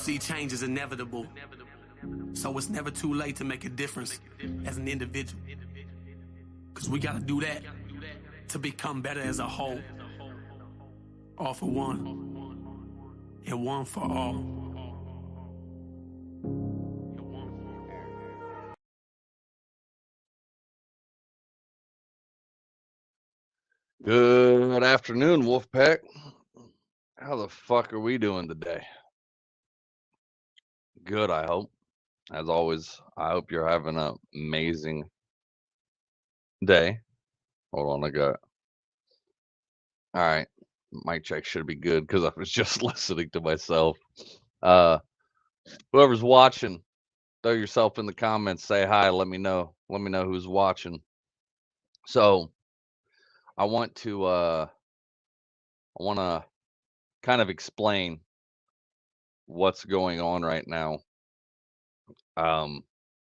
see change is inevitable. So it's never too late to make a difference as an individual. Because we got to do that to become better as a whole. All for one, and one for all. Good afternoon, Wolfpack. How the fuck are we doing today? Good, I hope. As always, I hope you're having an amazing day. Hold on, I got. All right, mic check should be good because I was just listening to myself. Whoever's watching, throw yourself in the comments, say hi, let me know. Let me know who's watching. So, I want to kind of explain what's going on right now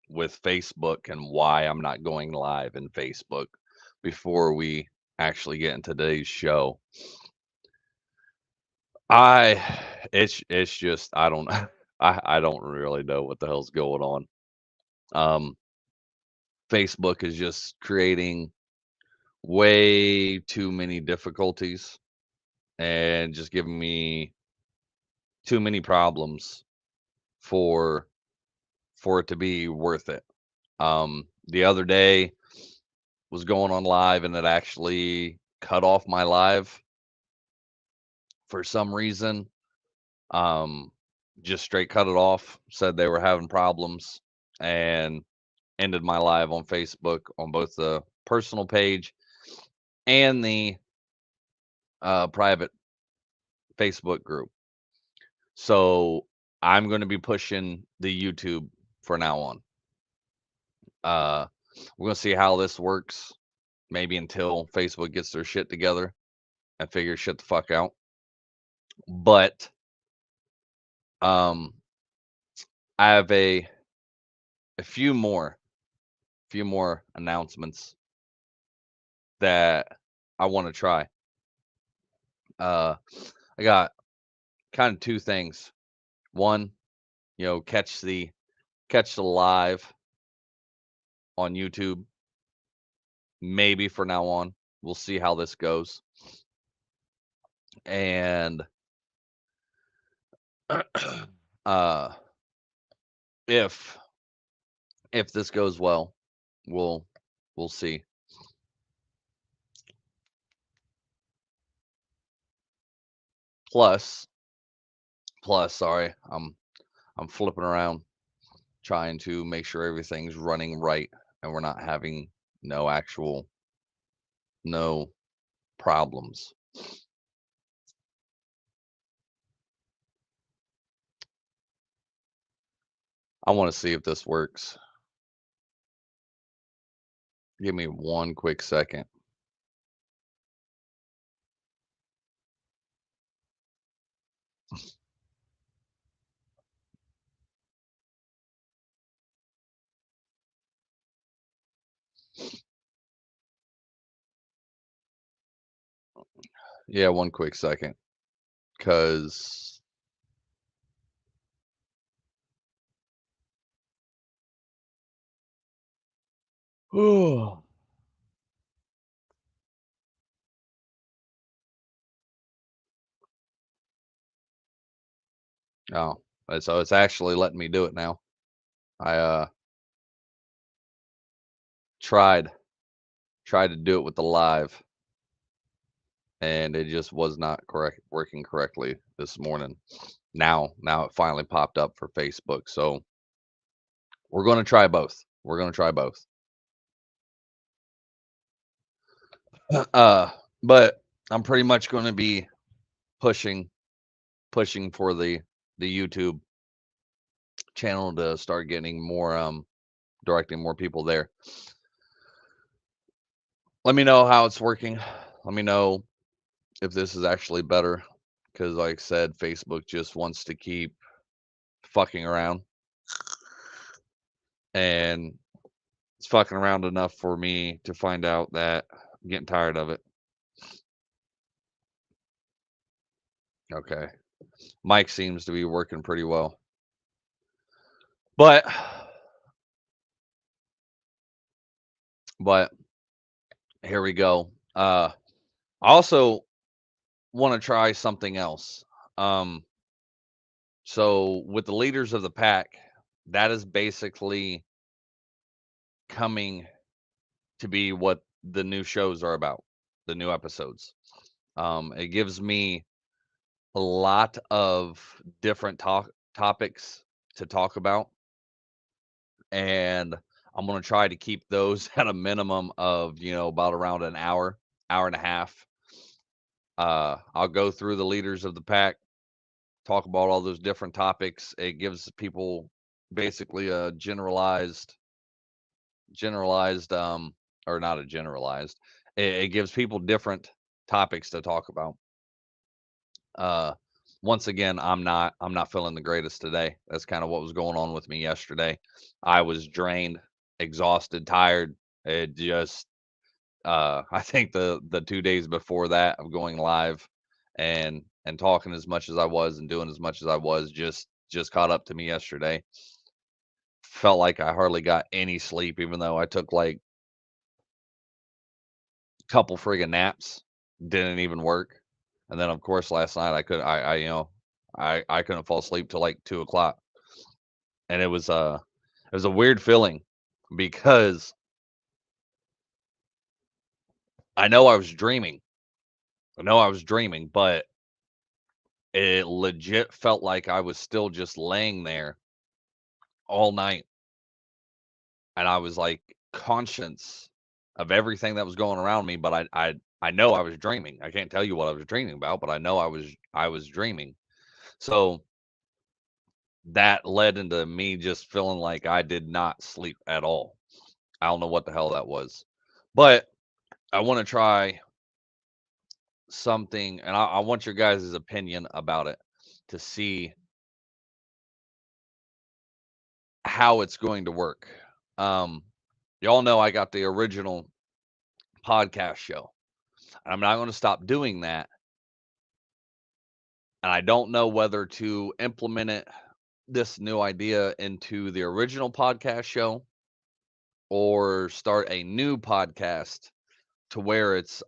with Facebook and why I'm not going live in Facebook before we actually get into today's show. It's just I don't I don't really know what the hell's going on. Facebook is just creating way too many difficulties and just giving me too many problems for it to be worth it. The other day was going on live and it actually cut off my live for some reason. Just straight cut it off, said they were having problems, and ended my live on Facebook on both the personal page and the private Facebook group. So I'm going to be pushing the YouTube for now on. We're going to see how this works, maybe until Facebook gets their shit together and figures shit the fuck out. But I have a few more announcements that I want to try. I got kind of two things. One, catch the live on YouTube. Maybe for now on, we'll see how this goes. And if this goes well, we'll see. Plus, sorry, I'm flipping around trying to make sure everything's running right and we're not having no problems. I want to see if this works. Give me one quick second. Yeah, one quick second. Because oh, so it's actually letting me do it now. I tried to do it with the live, and it just was not working correctly this morning. Now it finally popped up for Facebook, so we're going to try both. But I'm pretty much going to be pushing for the YouTube channel to start getting more directing more people there. Let me know how it's working. Let me know if this is actually better, because like I said, Facebook just wants to keep fucking around, and it's fucking around enough for me to find out that I'm getting tired of it. Okay, mic seems to be working pretty well. But but here we go. I also want to try something else. Um, so with the leaders of the pack, that is basically coming to be what the new shows are about, the new episodes. It gives me a lot of different topics to talk about, and I'm gonna try to keep those at a minimum of, about around an hour, hour and a half. I'll go through the leaders of the pack, talk about all those different topics. It gives people basically a generalized, or not a generalized. It gives people different topics to talk about. Uh, Once again, I'm not feeling the greatest today. That's kind of what was going on with me yesterday. I was drained, exhausted, tired. It just I think the 2 days before that of going live and talking as much as I was and doing as much as I was just caught up to me yesterday. Felt like I hardly got any sleep, even though I took like a couple friggin' naps. Didn't even work. And then of course last night I couldn't fall asleep till like 2 o'clock. And it was a weird feeling because I know I was dreaming. I know I was dreaming, but it legit felt like I was still just laying there all night, and I was, like, conscious of everything that was going around me, but I know I was dreaming. I can't tell you what I was dreaming about, but I know I was dreaming. So, that led into me just feeling like I did not sleep at all. I don't know what the hell that was. But I wanna try something, and I want your guys' opinion about it to see how it's going to work. Um, y'all know I got the original podcast show. I'm not going to stop doing that. And I don't know whether to implement this new idea into the original podcast show or start a new podcast to where it's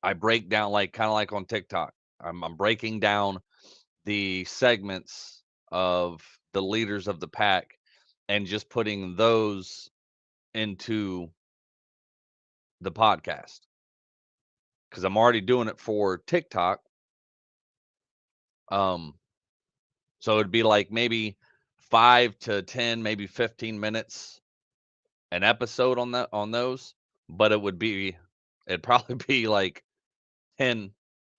I break down like kind of like on TikTok. I'm breaking down the segments of the leaders of the pack and just putting those into the podcast because I'm already doing it for TikTok. Um, so it'd be like maybe 5 to 10, maybe 15 minutes an episode on those, but it'd probably be like 10,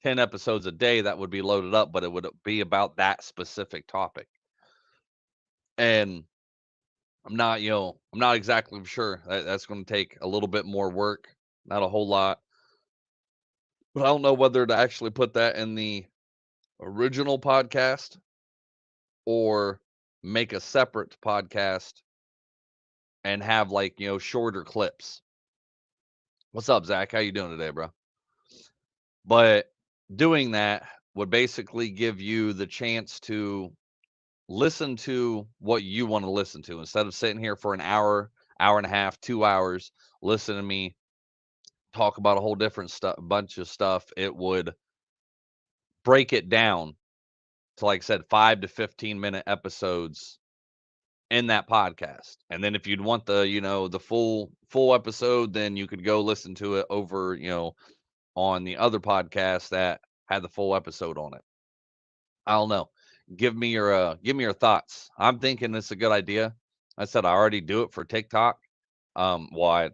10 episodes a day that would be loaded up, but it would be about that specific topic. And I'm not exactly sure. That's going to take a little bit more work, not a whole lot, but I don't know whether to actually put that in the original podcast or make a separate podcast and have like, shorter clips. What's up, Zach? How you doing today, bro? But doing that would basically give you the chance to listen to what you want to listen to instead of sitting here for an hour, hour and a half, 2 hours, listen to me talk about a whole different bunch of stuff. It would break it down to, like I said, 5 to 15 minute episodes in that podcast. And then if you'd want the full episode, then you could go listen to it over, on the other podcast that had the full episode on it. I don't know. Give me your thoughts. I'm thinking it's a good idea. I said I already do it for TikTok. Well,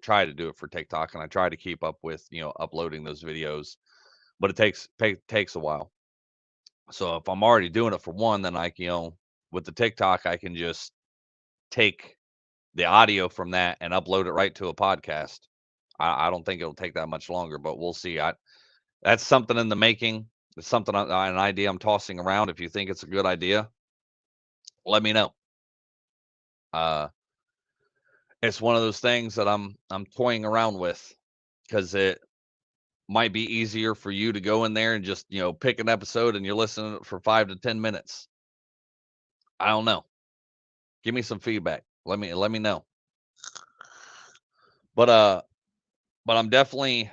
try to do it for TikTok, and I try to keep up with uploading those videos, but it takes a while. So if I'm already doing it for one, then with the TikTok, I can just take the audio from that and upload it right to a podcast. I don't think it'll take that much longer, but we'll see. That's something in the making. It's something an idea I'm tossing around. If you think it's a good idea, let me know. Uh, it's one of those things that I'm toying around with because it might be easier for you to go in there and just pick an episode and you're listening for 5 to 10 minutes. I don't know. Give me some feedback. Let me know. But but I'm definitely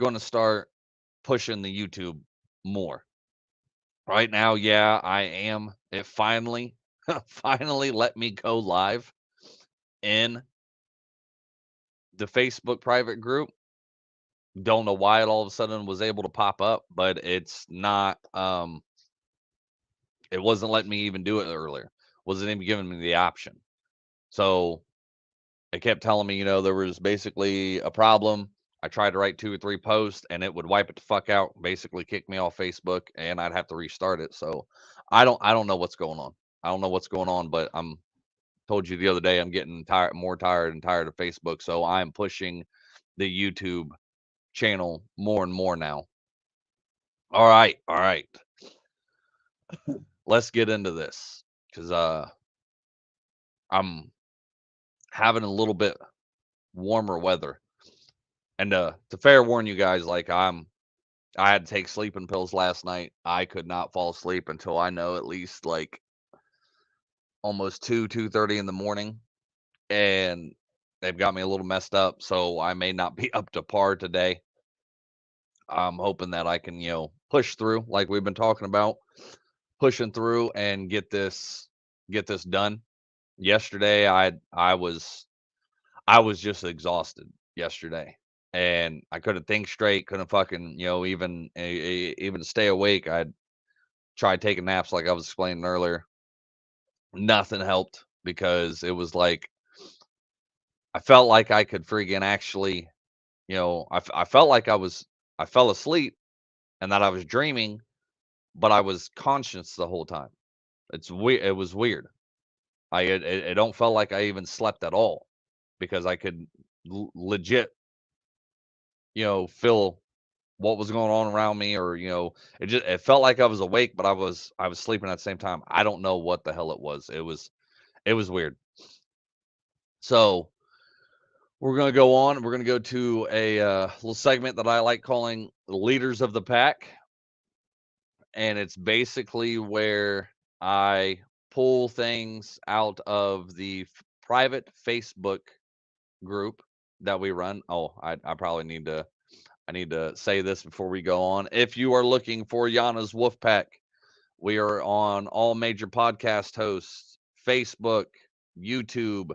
going to start pushing the YouTube more. Right now, yeah, I am. It finally finally let me go live in the Facebook private group. Don't know why it all of a sudden was able to pop up, but it's not it wasn't letting me even do it earlier. Wasn't even giving me the option. So it kept telling me, there was basically a problem. I tried to write 2 or 3 posts and it would wipe it the fuck out, basically kick me off Facebook, and I'd have to restart it. So I don't know what's going on. I don't know what's going on, but I'm told you the other day I'm getting more tired and tired of Facebook, so I'm pushing the YouTube channel more and more now. All right, all right. Let's get into this cuz I'm having a little bit warmer weather. And to fair warn you guys, like I had to take sleeping pills last night. I could not fall asleep until I know at least like almost 2:30 in the morning, and they've got me a little messed up, so I may not be up to par today. I'm hoping that I can, push through like we've been talking about, pushing through and get this done. Yesterday I was just exhausted yesterday, and I couldn't think straight, couldn't fucking, even stay awake. I tried taking naps like I was explaining earlier. Nothing helped because it was like I felt like I could freaking actually, I felt like I fell asleep and that I was dreaming, but I was conscious the whole time. It's weird. It was weird. It don't felt like I even slept at all because I could legit, feel what was going on around me, or it felt like I was awake, but I was sleeping at the same time. I don't know what the hell it was. It was weird. So we're gonna go on. We're gonna go to a little segment that I like calling the leaders of the pack, and it's basically where I pull things out of the private Facebook group that we run. Oh, I probably need to say this before we go on. If you are looking for Yana's Wolf Pack, we are on all major podcast hosts, Facebook, YouTube,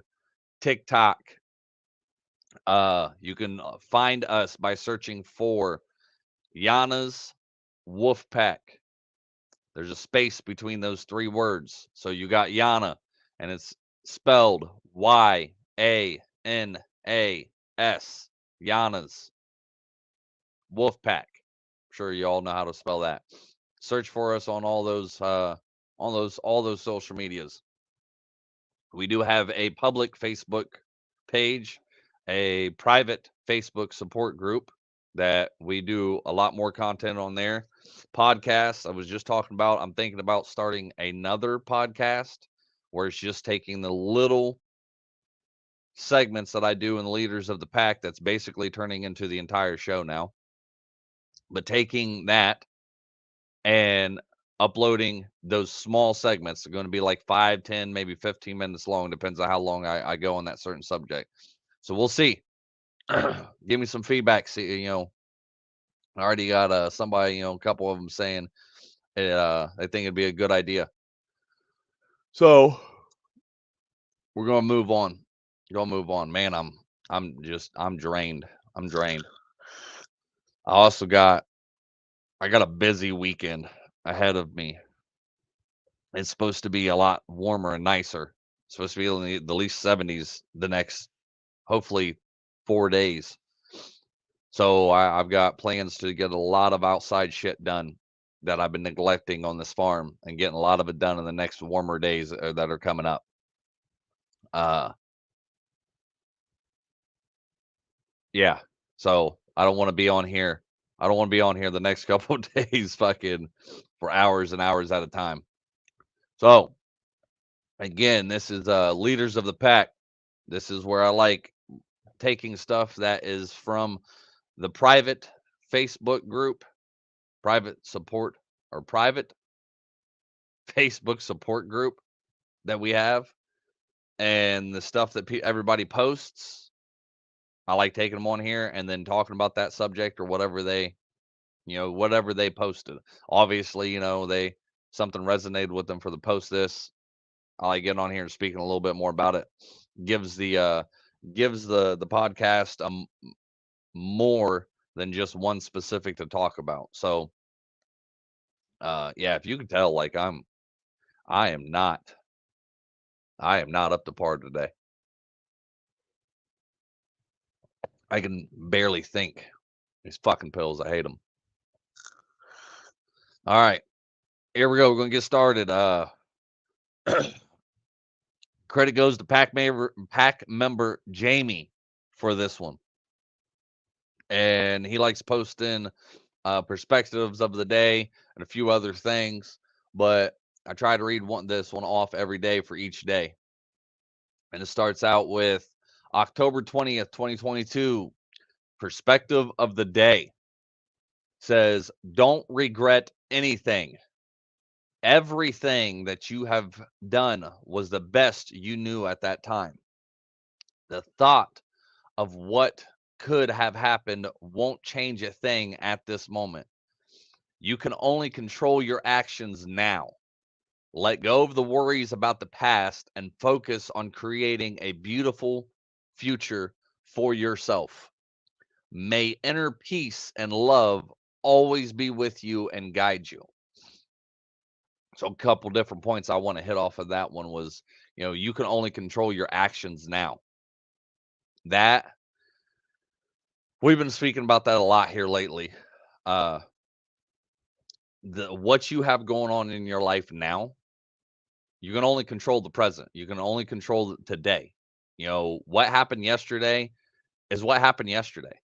TikTok. You can find us by searching for Yana's Wolf Pack. There's a space between those 3 words. So you got Yana, and it's spelled Yanas. Yana's Wolf Pack. I'm sure you all know how to spell that. Search for us on all those social medias. We do have a public Facebook page, a private Facebook support group that we do a lot more content on there. Podcasts, I was just talking about, I'm thinking about starting another podcast where it's just taking the little segments that I do in the Leaders of the Pack that's basically turning into the entire show now. But taking that and uploading those small segments are going to be like 5, 10, maybe 15 minutes long, depends on how long I go on that certain subject. So we'll see. Give me some feedback. See, I already got somebody, a couple of them saying they think it'd be a good idea. So we're gonna move on. Gonna move on, man. I'm drained. I'm drained. I got a busy weekend ahead of me. It's supposed to be a lot warmer and nicer. It's supposed to be in the least 70s the next, hopefully, 4 days. So I've got plans to get a lot of outside shit done that I've been neglecting on this farm, and getting a lot of it done in the next warmer days that are coming up. Uh, yeah. So I don't want to be on here. I don't want to be on here the next couple of days, fucking for hours and hours at a time. So again, this is leaders of the pack. This is where I like taking stuff that is from the private Facebook group, private support, or private Facebook support group that we have, and the stuff that everybody posts, I like taking them on here and then talking about that subject or whatever whatever they posted. Obviously, something resonated with them for the post this. I like getting on here and speaking a little bit more about it. Gives the podcast more than just one specific to talk about. So yeah, if you can tell, like I am not I am not up to par today. I can barely think. These fucking pills, I hate them. All right, here we go. We're gonna get started. Credit goes to pack member Jamie for this one, and he likes posting perspectives of the day and a few other things. But I try to read this one off every day for each day, and it starts out with October 20th, 2022. Perspective of the day says, "Don't regret anything. Everything that you have done was the best you knew at that time. The thought of what could have happened won't change a thing at this moment. You can only control your actions now. Let go of the worries about the past and focus on creating a beautiful future for yourself. May inner peace and love always be with you and guide you." So a couple different points I want to hit off of that one was, you can only control your actions now. That we've been speaking about that a lot here lately. Uh what you have going on in your life now, you can only control the present. You can only control today. What happened yesterday is what happened yesterday.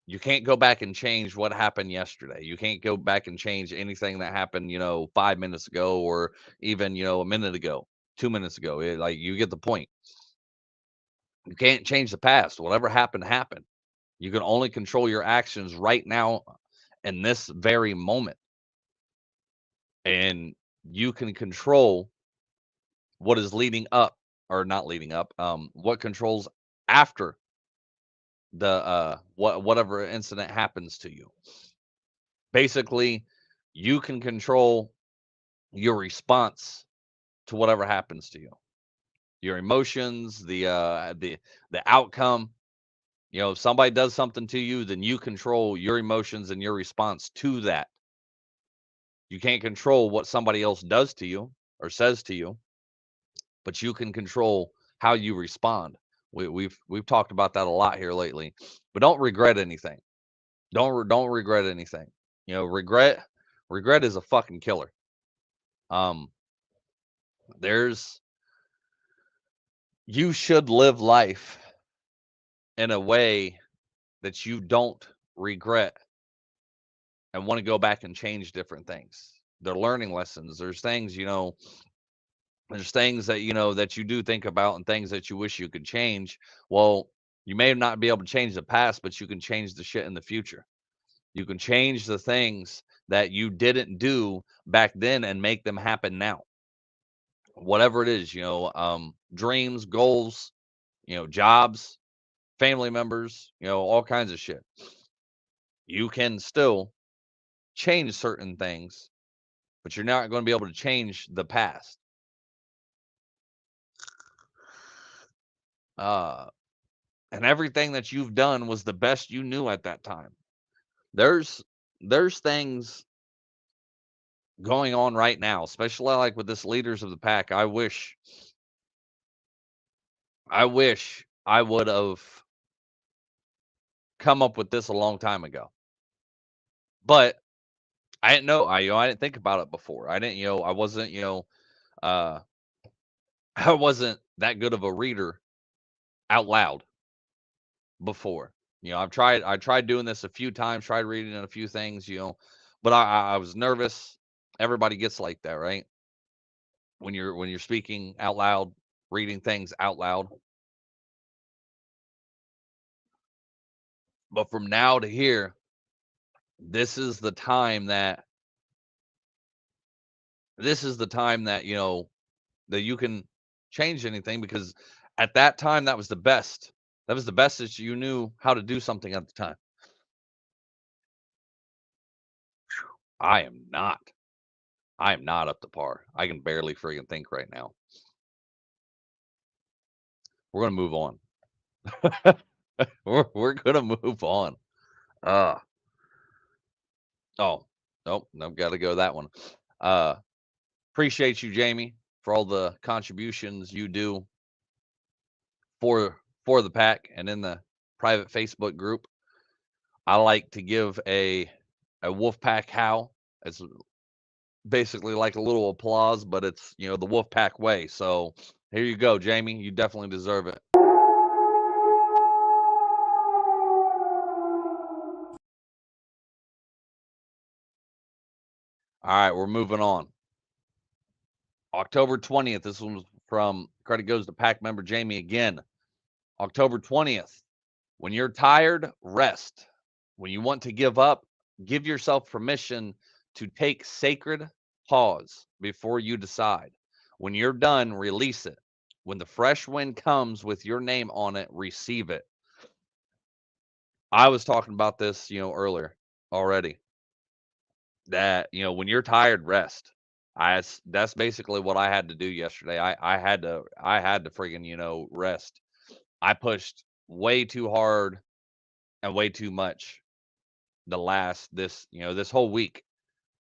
You can't go back and change what happened yesterday. You can't go back and change anything that happened, 5 minutes ago or even, a minute ago, 2 minutes ago. Like, you get the point. You can't change the past. Whatever happened, happened. You can only control your actions right now in this very moment. And you can control what is leading up or not leading up, what controls after whatever incident happens to you. Basically, you can control your response to whatever happens to you. Your emotions, the outcome. If somebody does something to you, then you control your emotions and your response to that. You can't control what somebody else does to you or says to you, but you can control how you respond. We've talked about that a lot here lately. But don't regret anything. Don't regret anything. Regret is a fucking killer. Um, there's You should live life in a way that you don't regret and want to go back and change different things. They're learning lessons. There's things that that you do think about and things that you wish you could change. Well, you may not be able to change the past, but you can change the shit in the future. You can change the things that you didn't do back then and make them happen now. Whatever it is, dreams, goals, jobs, family members, all kinds of shit. You can still change certain things, but you're not going to be able to change the past. Uh, and everything that you've done was the best you knew at that time. There's there's things going on right now, especially like with this leaders of the pack. I wish I would have come up with this a long time ago. But I didn't know. I didn't think about it before. I didn't, I wasn't, uh I wasn't that good of a reader out loud before. I tried doing this a few times, tried reading a few things, but I was nervous. Everybody gets like that, right? When you're speaking out loud, reading things out loud. But from now to here, this is the time that this is the time that, that you can change anything, because at that time, that was the best. That was the best that you knew how to do something at the time. I am not. I am not up to par. I can barely friggin' think right now. We're gonna move on. We're gonna move on. Uh oh, nope, nope, gotta go that one. Uh Appreciate you, Jamie, for all the contributions you do for the pack and in the private Facebook group. I like to give a wolf pack howl. It's basically like a little applause, but it's, the wolf pack way. So here you go, Jamie. You definitely deserve it. All right, we're moving on. October 20th. This one was from credit goes to pack member Jamie again. October 20th. When you're tired, rest. When you want to give up, give yourself permission to take sacred pause before you decide. When you're done, release it. When the fresh wind comes with your name on it, receive it. I was talking about this, earlier already. That, when you're tired, rest. That's basically what I had to do yesterday. I had to friggin', rest. I pushed way too hard and way too much this whole week,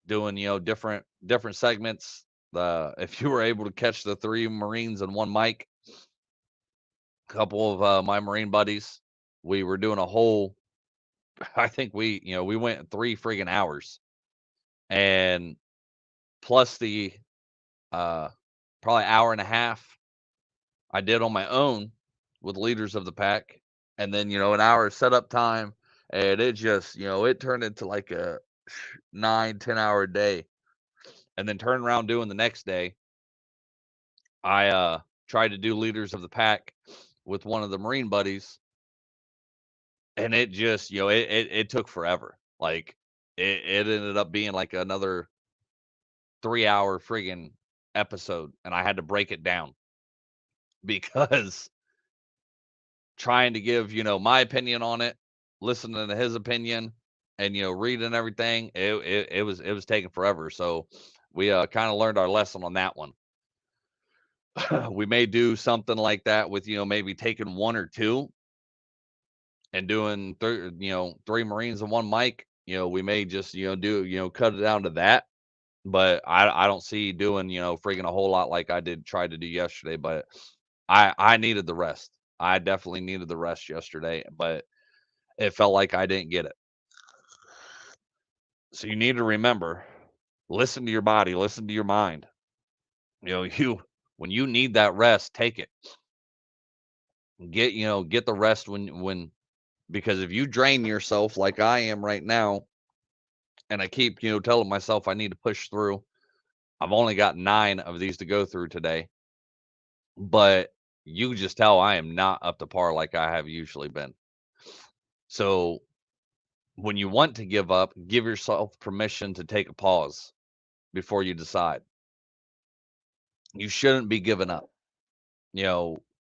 doing, different segments. If you were able to catch the 3 Marines and 1 Mike, a couple of my Marine buddies, we were doing a whole I think we went 3 friggin' hours, and plus the uh probably hour and a half I did on my own with leaders of the pack, and then, an hour of setup time, and it just, it turned into like a 9-10 hour day. And then turn around doing the next day. I tried to do leaders of the pack with one of the Marine buddies, and it just, it took forever. Like it ended up being like another 3 hour friggin' episode, and I had to break it down because trying to give, my opinion on it, listening to his opinion, and, reading everything, it was taking forever. So we kind of learned our lesson on that one. We may do something like that with, maybe taking 1 or 2 and doing 3 Marines and 1 Mike. We may just, cut it down to that. But I don't see doing, friggin' a whole lot like I did try to do yesterday. But I needed the rest. I definitely needed the rest yesterday, but it felt like I didn't get it. So you need to remember, listen to your body, listen to your mind. When you need that rest, take it. Get the rest when because if you drain yourself like I am right now, and I keep, telling myself I need to push through. I've only got 9 of these to go through today, but you can just tell I am not up to par like I have usually been. So when you want to give up, give yourself permission to take a pause before you decide. You shouldn't be giving up.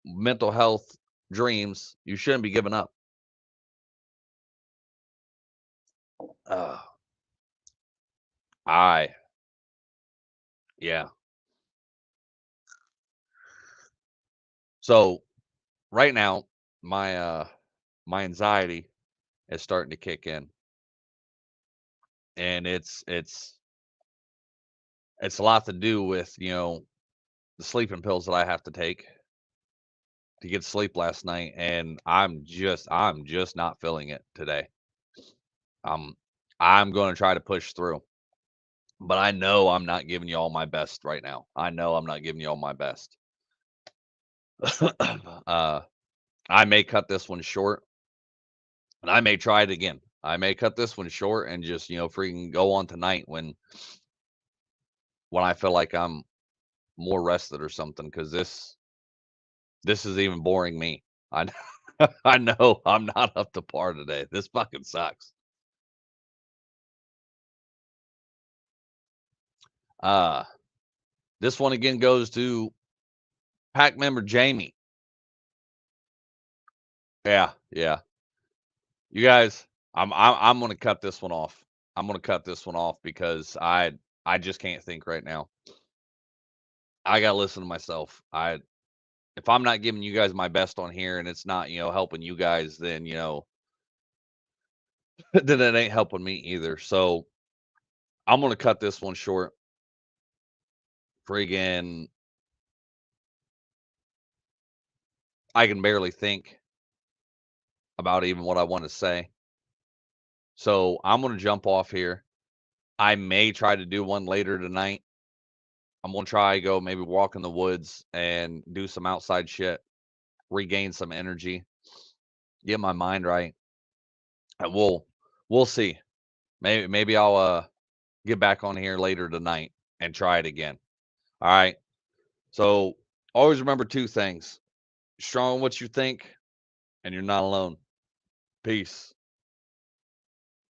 Mental health dreams, you shouldn't be giving up. Uh, I, yeah. So right now, my anxiety is starting to kick in, and it's a lot to do with, the sleeping pills that I have to take to get sleep last night, and I'm just not feeling it today. Um, I'm going to try to push through, but I know I'm not giving you all my best right now. I know I'm not giving you all my best. uh, I may cut this one short, and I may try it again. I may cut this one short and just, freaking go on tonight when I feel like I'm more rested or something, because this is even boring me. I I know I'm not up to par today. This fucking sucks. Uh This one again goes to pack member Jamie. Yeah, yeah. You guys, I'm gonna cut this one off. I'm gonna cut this one off because I just can't think right now. I gotta listen to myself. If I'm not giving you guys my best on here and it's not, helping you guys, then then it ain't helping me either. So I'm gonna cut this one short. Friggin' I can barely think about even what I want to say. So I'm gonna jump off here. I may try to do one later tonight. I'm gonna try go maybe walk in the woods and do some outside shit, regain some energy, get my mind right, and we'll see. Maybe I'll get back on here later tonight and try it again. All right. So always remember two things: strong in what you think, and you're not alone. Peace.